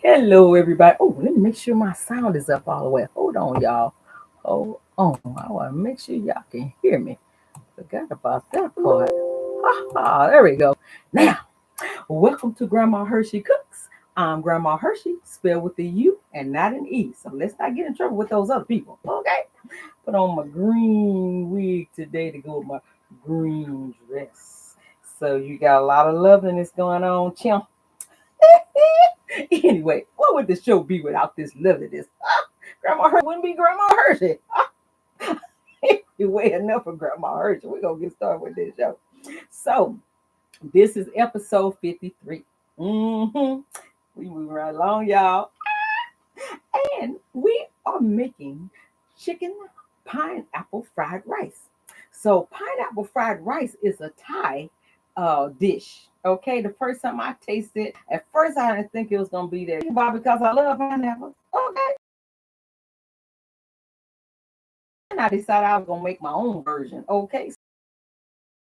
Hello, everybody. Oh, let me make sure my sound is up all the way. Hold on, y'all. Hold on. I want to make sure y'all can hear me. Forgot about that part. There we go. Now, welcome to Grandma Hershey Cooks. I'm Grandma Hershey, spelled with the U and not an E. So let's not get in trouble with those other people. Okay? Put on my green wig today to go with my green dress. So you got a lot of loveliness going on, Chim. Anyway, what would the show be without this loveliness? Grandma Hershey wouldn't be Grandma Hershey. Anyway, enough of Grandma Hershey. We're going to get started with this show. So, this is episode 53. We moving right along, y'all. And we are making chicken pineapple fried rice. So, pineapple fried rice is a Thai dish. Okay, the first time I tasted, at first I didn't think it was gonna be that, why? Because I love pineapple. Okay, and I decided I was gonna make my own version. Okay, so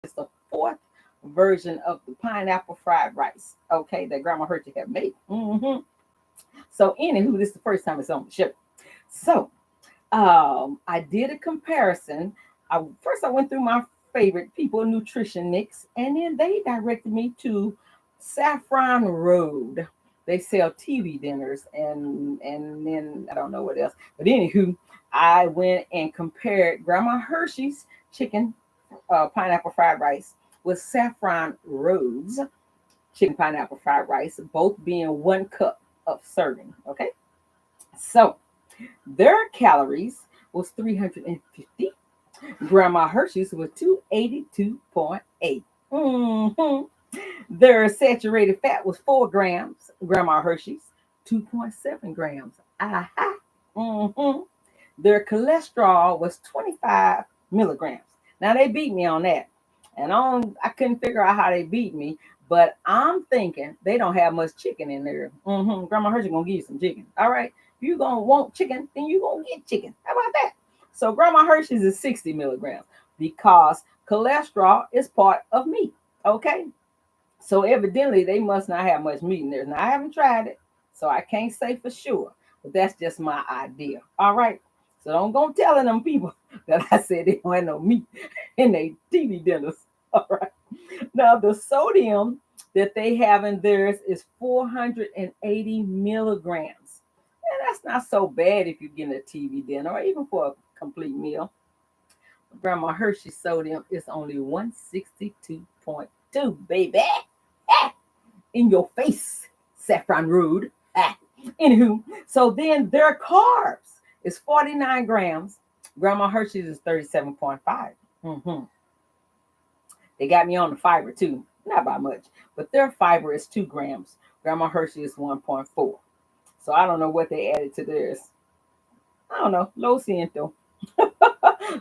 it's the fourth version of the pineapple fried rice. Okay, that Grandma Hershey had made. So, anywho, this is the first time it's on the show. So, I did a comparison. First, I went through my favorite people, nutritionists, and then they directed me to Saffron Road. They sell TV dinners, and then I don't know what else. But anywho, I went and compared Grandma Hershey's chicken pineapple fried rice with Saffron Road's chicken pineapple fried rice, both being 1 cup of serving. Okay, so their calories was 350. Grandma Hershey's was 282.8. Their saturated fat was 4 grams. Grandma Hershey's 2.7 grams. Aha. Mm-hmm. Their cholesterol was 25 milligrams. Now they beat me on that. And I couldn't figure out how they beat me, but I'm thinking they don't have much chicken in there. Grandma Hershey gonna give you some chicken. All right. If you gonna want chicken, then you gonna get chicken. How about that? So Grandma Hershey's is 60 milligrams because cholesterol is part of meat. Okay. So evidently they must not have much meat in there. Now I haven't tried it, so I can't say for sure. But that's just my idea. All right. So don't go telling them people that I said they don't have no meat in their TV dinners. All right. Now the sodium that they have in theirs is 480 milligrams. And that's not so bad if you're getting a TV dinner or even for a complete meal. Grandma Hershey sodium is only 162.2, baby. Ah, in your face, Saffron Road. Anywho, so then their carbs is 49 grams. Grandma Hershey's is 37.5. They got me on the fiber too, not by much, but their fiber is 2 grams. Grandma Hershey is 1.4. So I don't know what they added to theirs. I don't know, low siento.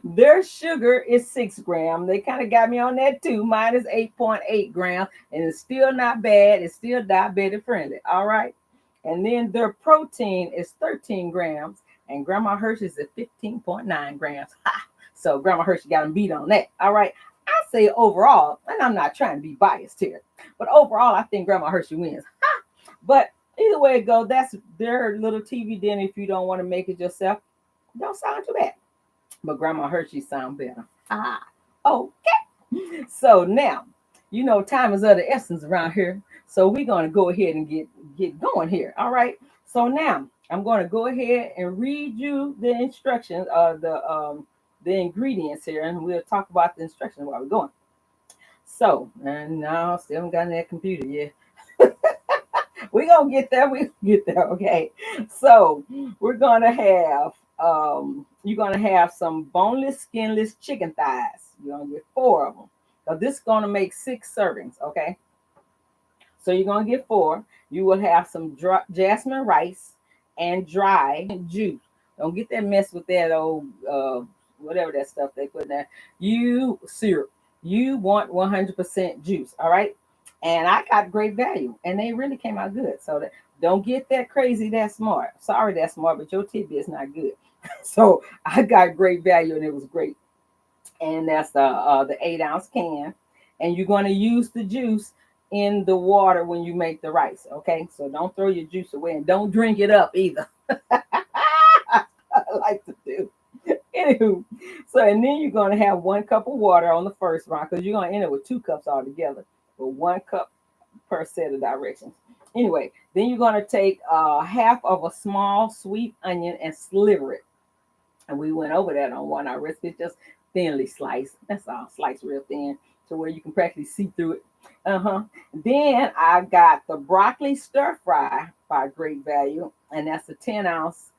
Their sugar is 6 grams. They kind of got me on that too. Mine is 8.8 grams, and it's still not bad. It's still diabetic friendly. All right. And then their protein is 13 grams, and Grandma Hershey's is 15.9 grams. Ha! So Grandma Hershey got them beat on that. All right. I say overall, and I'm not trying to be biased here, but overall, I think Grandma Hershey wins. Ha! But either way it goes, that's their little TV dinner. If you don't want to make it yourself, don't sound too bad. But Grandma Hershey sound better. Okay. So now, time is of the essence around here. So we're going to go ahead and get going here. All right. So now I'm going to go ahead and read you the instructions, the ingredients here, and we'll talk about the instructions while we're going. So, and now still haven't gotten that computer yet. We're gonna get there. Okay. So we're gonna have you're gonna have some boneless, skinless chicken thighs. You're gonna get 4 of them. So this is gonna make 6 servings. Okay. So you're gonna get 4. You will have some jasmine rice and dry juice. Don't get that mess with that old whatever that stuff they put in there. You syrup. You want 100% juice. All right. And I got great value, and they really came out good. So don't get that crazy, that smart. Sorry, that's smart, but your tidbit is not good. So I got great value, and it was great. And that's the 8-ounce can, and you're going to use the juice in the water when you make the rice. Okay, so don't throw your juice away and don't drink it up either. I like to do. Anywho, so and then you're going to have 1 cup of water on the first round because you're going to end up with 2 cups altogether, with 1 cup per set of directions. Anyway, then you're going to take half of a small sweet onion and sliver it. And we went over that on one of our recipes, just thinly sliced. That's all, sliced real thin to where you can practically see through it. Then I got the broccoli stir fry by Great Value, and that's a 10-ounce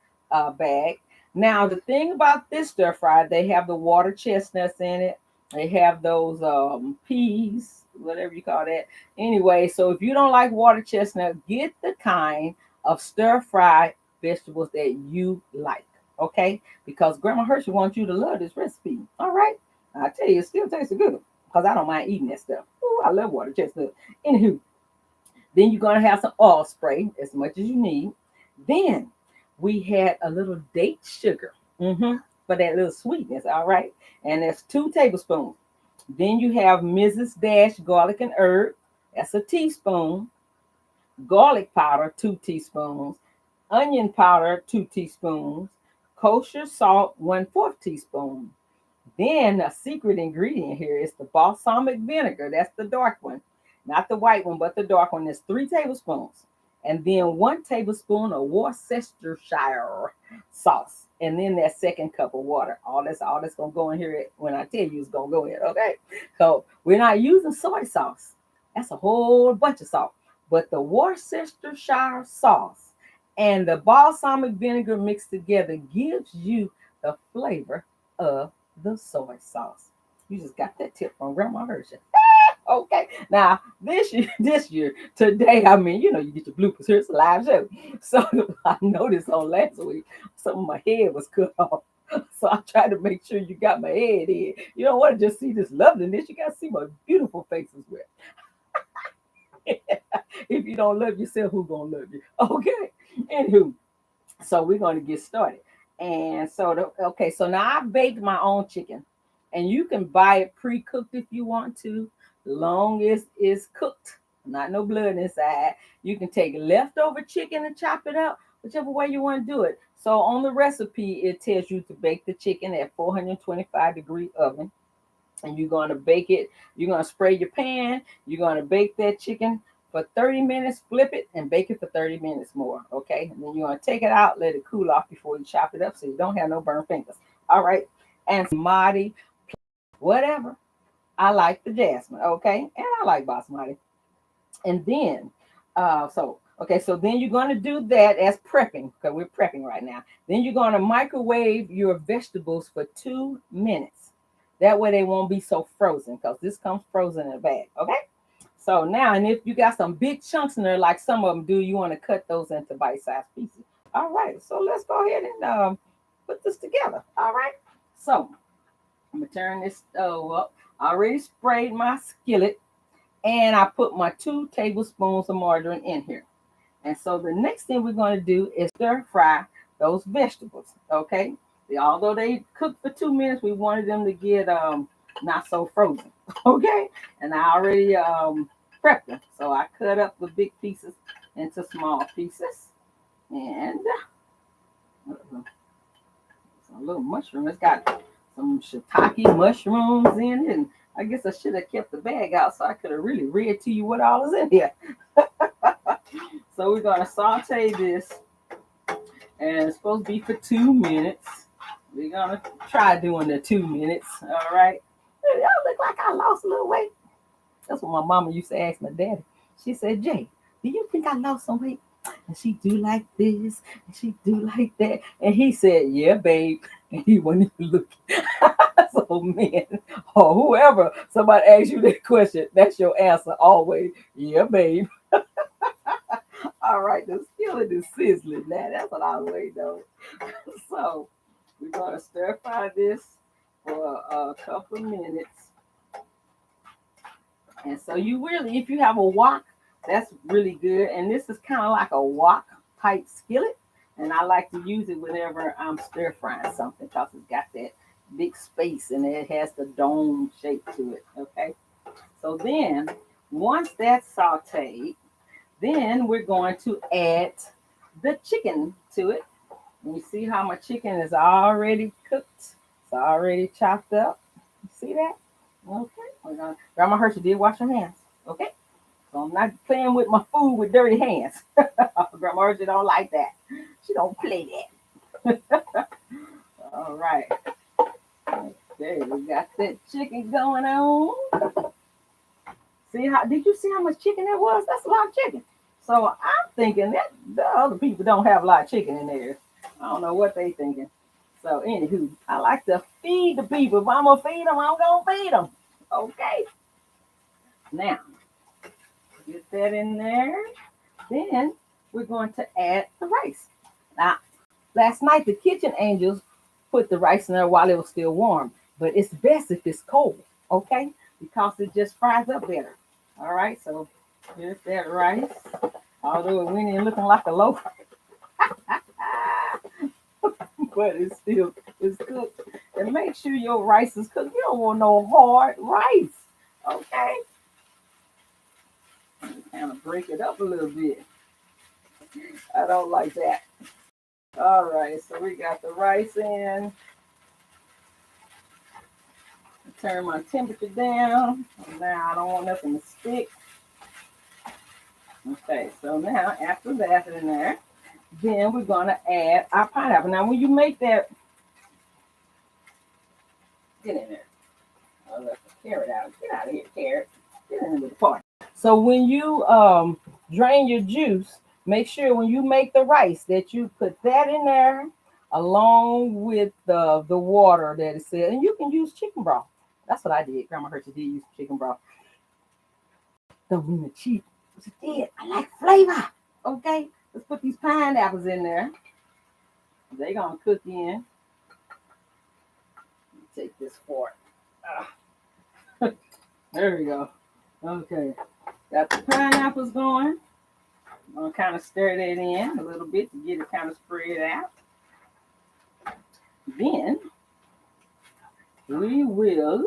bag. Now, the thing about this stir fry, they have the water chestnuts in it. They have those peas, whatever you call that. Anyway, so if you don't like water chestnut, get the kind of stir fry vegetables that you like. Okay, because Grandma Hershey wants you to love this recipe. All right, I tell you, it still tastes good because I don't mind eating that stuff. Ooh, I love water chestnut. Anywho, then you're gonna have some oil spray as much as you need. Then we had a little date sugar for that little sweetness. All right, and that's 2 tablespoons. Then you have Mrs. Dash garlic and herb. That's a teaspoon. Garlic powder, 2 teaspoons. Onion powder, 2 teaspoons. Kosher salt, 1/4 teaspoon. Then a secret ingredient here is the balsamic vinegar. That's the dark one, not the white one, but the dark one. That's 3 tablespoons. And then 1 tablespoon of Worcestershire sauce. And then that 2 cup of water. All that's gonna go in here when I tell you it's gonna go in. Okay. So we're not using soy sauce. That's a whole bunch of salt. But the Worcestershire sauce and the balsamic vinegar mixed together gives you the flavor of the soy sauce. You just got that tip from Grandma Hershey. Okay, now this year, today, I mean, you get your bloopers here. It's a live show. So I noticed on last week, some of my head was cut off. So I tried to make sure you got my head in. You don't want to just see this loveliness. You got to see my beautiful face as well. If you don't love yourself, who's gonna love you? Okay. Anywho, so we're gonna get started. And so okay, so now I baked my own chicken, and you can buy it pre-cooked if you want to, long as it's cooked, not no blood inside. You can take leftover chicken and chop it up, whichever way you want to do it. So on the recipe, it tells you to bake the chicken at 425-degree oven, and you're going to bake it. You're going to spray your pan. You're going to bake that chicken for 30 minutes, flip it, and bake it for 30 minutes more. Okay. And then you're going to take it out, let it cool off before you chop it up so you don't have no burnt fingers. All right. And basmati, whatever. I like the jasmine. Okay. And I like basmati. And then, so then you're going to do that as prepping, because we're prepping right now. Then you're going to microwave your vegetables for 2 minutes. That way they won't be so frozen, because this comes frozen in a bag. Okay. So now, and if you got some big chunks in there, like some of them do, you want to cut those into bite-sized pieces. All right. So let's go ahead and put this together. All right. So I'm going to turn this stove up. I already sprayed my skillet, and I put my 2 tablespoons of margarine in here. And so the next thing we're going to do is stir fry those vegetables. Okay. Although they cooked for 2 minutes, we wanted them to get not so frozen. Okay. And I already prepped them. So I cut up the big pieces into small pieces. And a little mushroom. It's got some shiitake mushrooms in it. And I guess I should have kept the bag out so I could have really read to you what all is in here. So we're going to saute this. And it's supposed to be for 2 minutes. We're going to try doing the 2 minutes. All right. Y'all look like I lost a little weight. That's what my mama used to ask my daddy. She said, Jay, do you think I lost some weight? And she do like this, and she do like that. And he said, yeah, babe. And he wasn't even looking. So, man, or whoever, somebody asks you that question, that's your answer always. Yeah, babe. All right, the skillet is sizzling now. That's what I was waiting on. So, we're going to stir fry this for a couple of minutes. And so you really, if you have a wok, that's really good. And this is kind of like a wok type skillet. And I like to use it whenever I'm stir frying something because it's got that big space and it has the dome shape to it. Okay. So then Once that's sauteed, then we're going to add the chicken to it. And you see how my chicken is already cooked? It's already chopped up. You see that? Okay. Grandma Hershey did wash her hands. Okay. So I'm not playing with my food with dirty hands. Grandma Hershey don't like that. She don't play that. All right. Okay, we got that chicken going on. See how? Did you see how much chicken that was? That's a lot of chicken. So I'm thinking that the other people don't have a lot of chicken in there. I don't know what they thinking. So anywho, I like to feed the people. If I'm gonna feed them, I'm gonna feed them. Okay. Now get that in there. Then we're going to add the rice. Now, last night the kitchen angels put the rice in there while it was still warm, but it's best if it's cold, okay? Because it just fries up better. All right, so here's that rice. Although it went in looking like a loaf, but it's cooked. And make sure your rice is cooked. You don't want no hard rice, okay? Kind of break it up a little bit. I don't like that. All right, so we got the rice in. Turn my temperature down. Now I don't want nothing to stick. Okay, so now after that in there, then we're gonna add our pineapple. Now when you make that, get in there. I'll let the carrot out. Get out of here, carrot. Get in with the part. So when you drain your juice, make sure when you make the rice that you put that in there along with the water that it said, and you can use chicken broth. That's what I did. Grandma Hershey did use chicken broth. Don't mean the cheap. She did. I like flavor. Okay, let's put these pineapples in there. They're gonna cook in. Take this fork. There we go. Okay, got the pineapples going. I'm gonna kind of stir that in a little bit to get it kind of spread out. Then we will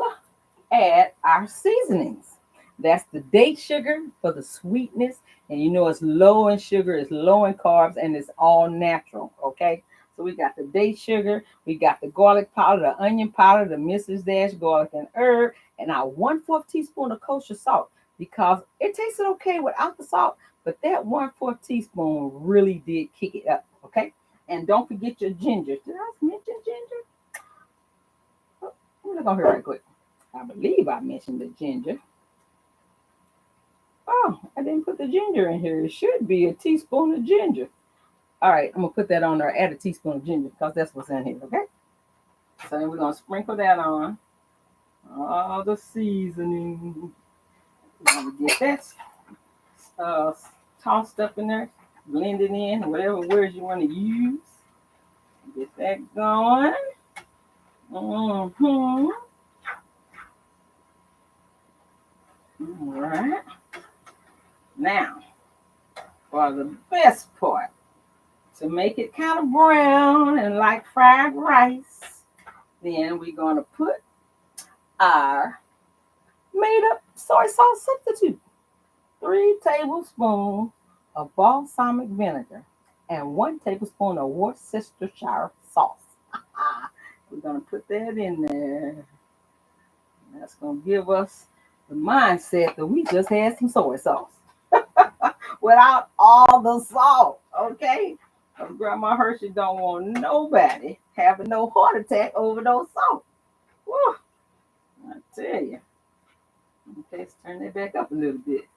add our seasonings. That's the date sugar for the sweetness. And you know it's low in sugar, it's low in carbs, and it's all natural. Okay. So we got the date sugar, we got the garlic powder, the onion powder, the Mrs. Dash garlic and herb, and our 1/4 teaspoon of kosher salt because it tasted okay without the salt, but that 1/4 teaspoon really did kick it up. Okay. And don't forget your ginger. Did I mention ginger? Let me look on here right quick. I believe I mentioned the ginger. Oh, I didn't put the ginger in here. It should be a teaspoon of ginger. All right, I'm gonna put that on there. Add a teaspoon of ginger because that's what's in here. Okay. So then we're gonna sprinkle that on. All the seasoning. We're gonna get that tossed up in there, blended in, whatever words you want to use. Get that going. Mm-hmm. All right. Now, for the best part, to make it kind of brown and like fried rice, then we're going to put our made up soy sauce substitute. 3 tablespoons of balsamic vinegar and 1 tablespoon of Worcestershire sauce. We're going to put that in there. That's going to give us the mindset that we just had some soy sauce without all the salt, okay? Grandma Hershey don't want nobody having no heart attack over those salt. Woo, I tell you. Okay, let's turn that back up a little bit.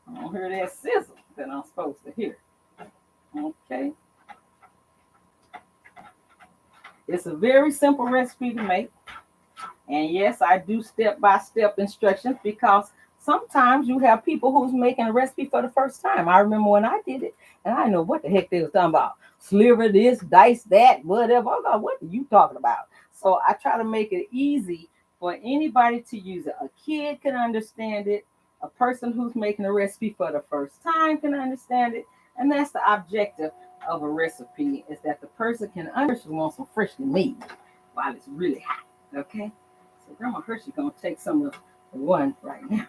I don't hear that sizzle that I'm supposed to hear. Okay. It's a very simple recipe to make. And yes, I do step-by-step instructions because sometimes you have people who's making a recipe for the first time. I remember when I did it, and I didn't know what the heck they was talking about. Sliver this, dice that, whatever. I'm like, what are you talking about? So I try to make it easy for anybody to use it. A kid can understand it. A person who's making a recipe for the first time can understand it. And that's the objective of a recipe, is that the person can understand want some freshly made while it's really hot. Okay? So Grandma Hershey gonna take some of the one right now.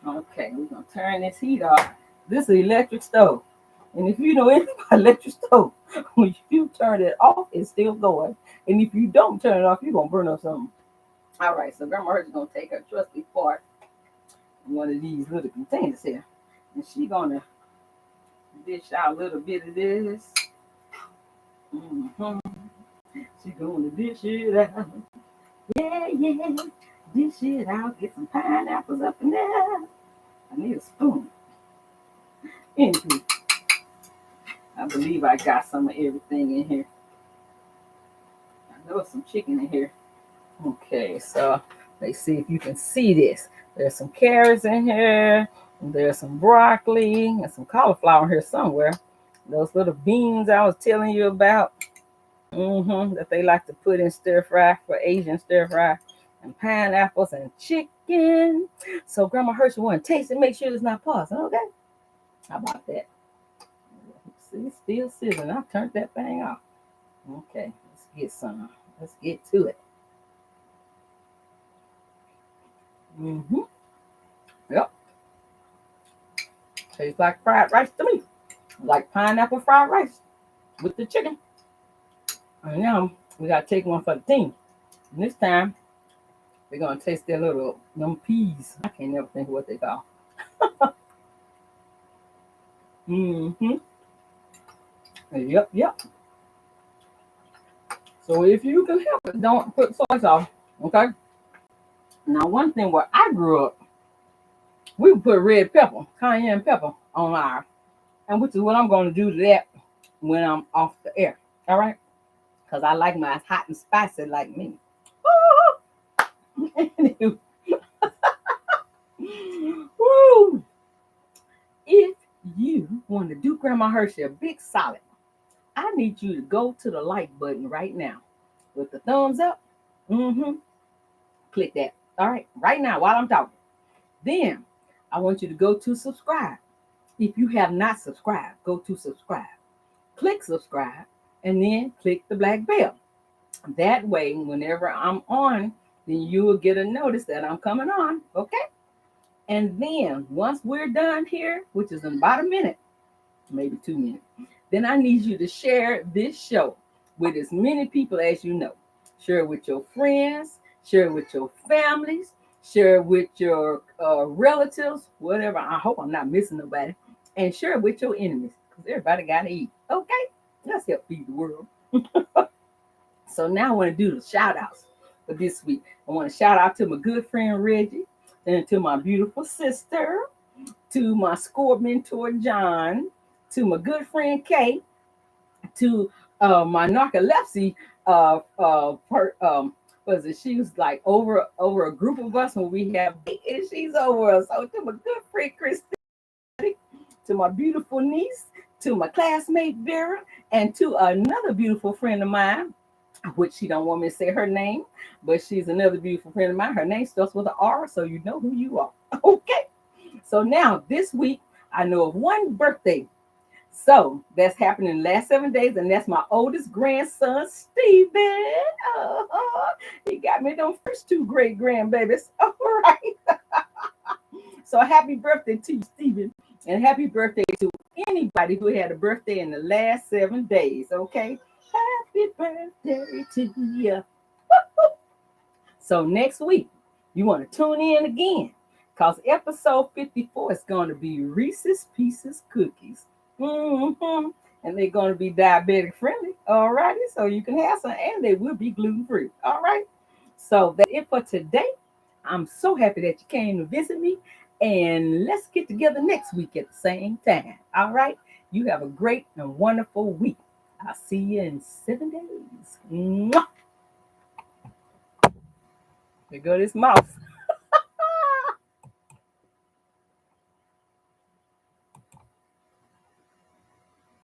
Okay, we're gonna turn this heat off. This is an electric stove. And if you know anything about electric stove, when you turn it off, it's still going. And if you don't turn it off, you're gonna burn up something. All right, so Grandma Hershey's gonna take her trusty part in one of these little containers here. And she's gonna dish out a little bit of this. Mm-hmm. She's gonna dish it out. Yeah, yeah. Dish it out. Get some pineapples up in there. I need a spoon. Anywho, I believe I got some of everything in here. I know some chicken in here. Okay, so let's see if you can see this. There's some carrots in here. There's some broccoli and some cauliflower here somewhere. Those little beans I was telling you about. That they like to put in stir fry for Asian stir fry. And pineapples and chicken. So Grandma Hershey want to taste it, make sure it's not pausing, okay? How about that? See, it's still sizzling. I turned that thing off. Okay, let's get some. Let's get to it. Yep. Tastes like fried rice to me. Like pineapple fried rice with the chicken. And now we gotta take one for the team. And this time we're gonna taste their little them peas. I can't never think of what they call. Yep. So if you can help it, don't put soy sauce. Okay. Now one thing where I grew up, we would put red pepper, cayenne pepper on ours. And which is what I'm gonna do to that when I'm off the air. All right. Because I like mine hot and spicy like me. Anywho. Woo. If you want to do Grandma Hershey a big solid, I need you to go to the like button right now with the thumbs up. Click that. All right, right now while I'm talking. Then I want you to go to subscribe. If you have not subscribed, go to subscribe. Click subscribe and then click the black bell. That way, whenever I'm on, then you will get a notice that I'm coming on. Okay. And then once we're done here, which is in about a minute, maybe 2 minutes, then I need you to share this show with as many people as you know. Share it with your friends, share it with your families, share it with your relatives, whatever. I hope I'm not missing nobody. And share it with your enemies because everybody got to eat. Okay? Let's help feed the world. So now I want to do the shout outs for this week. I want to shout out to my good friend Reggie, and to my beautiful sister, to my score mentor John, to my good friend Kay, to my narcolepsy she was like over a group of us when we have, and she's over us. So to my good friend Christy, to my beautiful niece, to my classmate Vera, and to another beautiful friend of mine, which she don't want me to say her name, but she's another beautiful friend of mine. Her name starts with an R, so you know who you are. Okay. So now this week, I know of one birthday. So that's happening in the last 7 days, and that's my oldest grandson, Steven. He got me them first 2 great grandbabies. All right. So happy birthday to you, Steven. And happy birthday to anybody who had a birthday in the last 7 days. Okay. Happy birthday to you. So next week, you want to tune in again because episode 54 is going to be Reese's Pieces cookies. And they're going to be diabetic friendly. All righty. So you can have some and they will be gluten free. All right. So that's it for today. I'm so happy that you came to visit me. And let's get together next week at the same time. All right. You have a great and wonderful week. I'll see you in 7 days. Mwah! There go this mouse.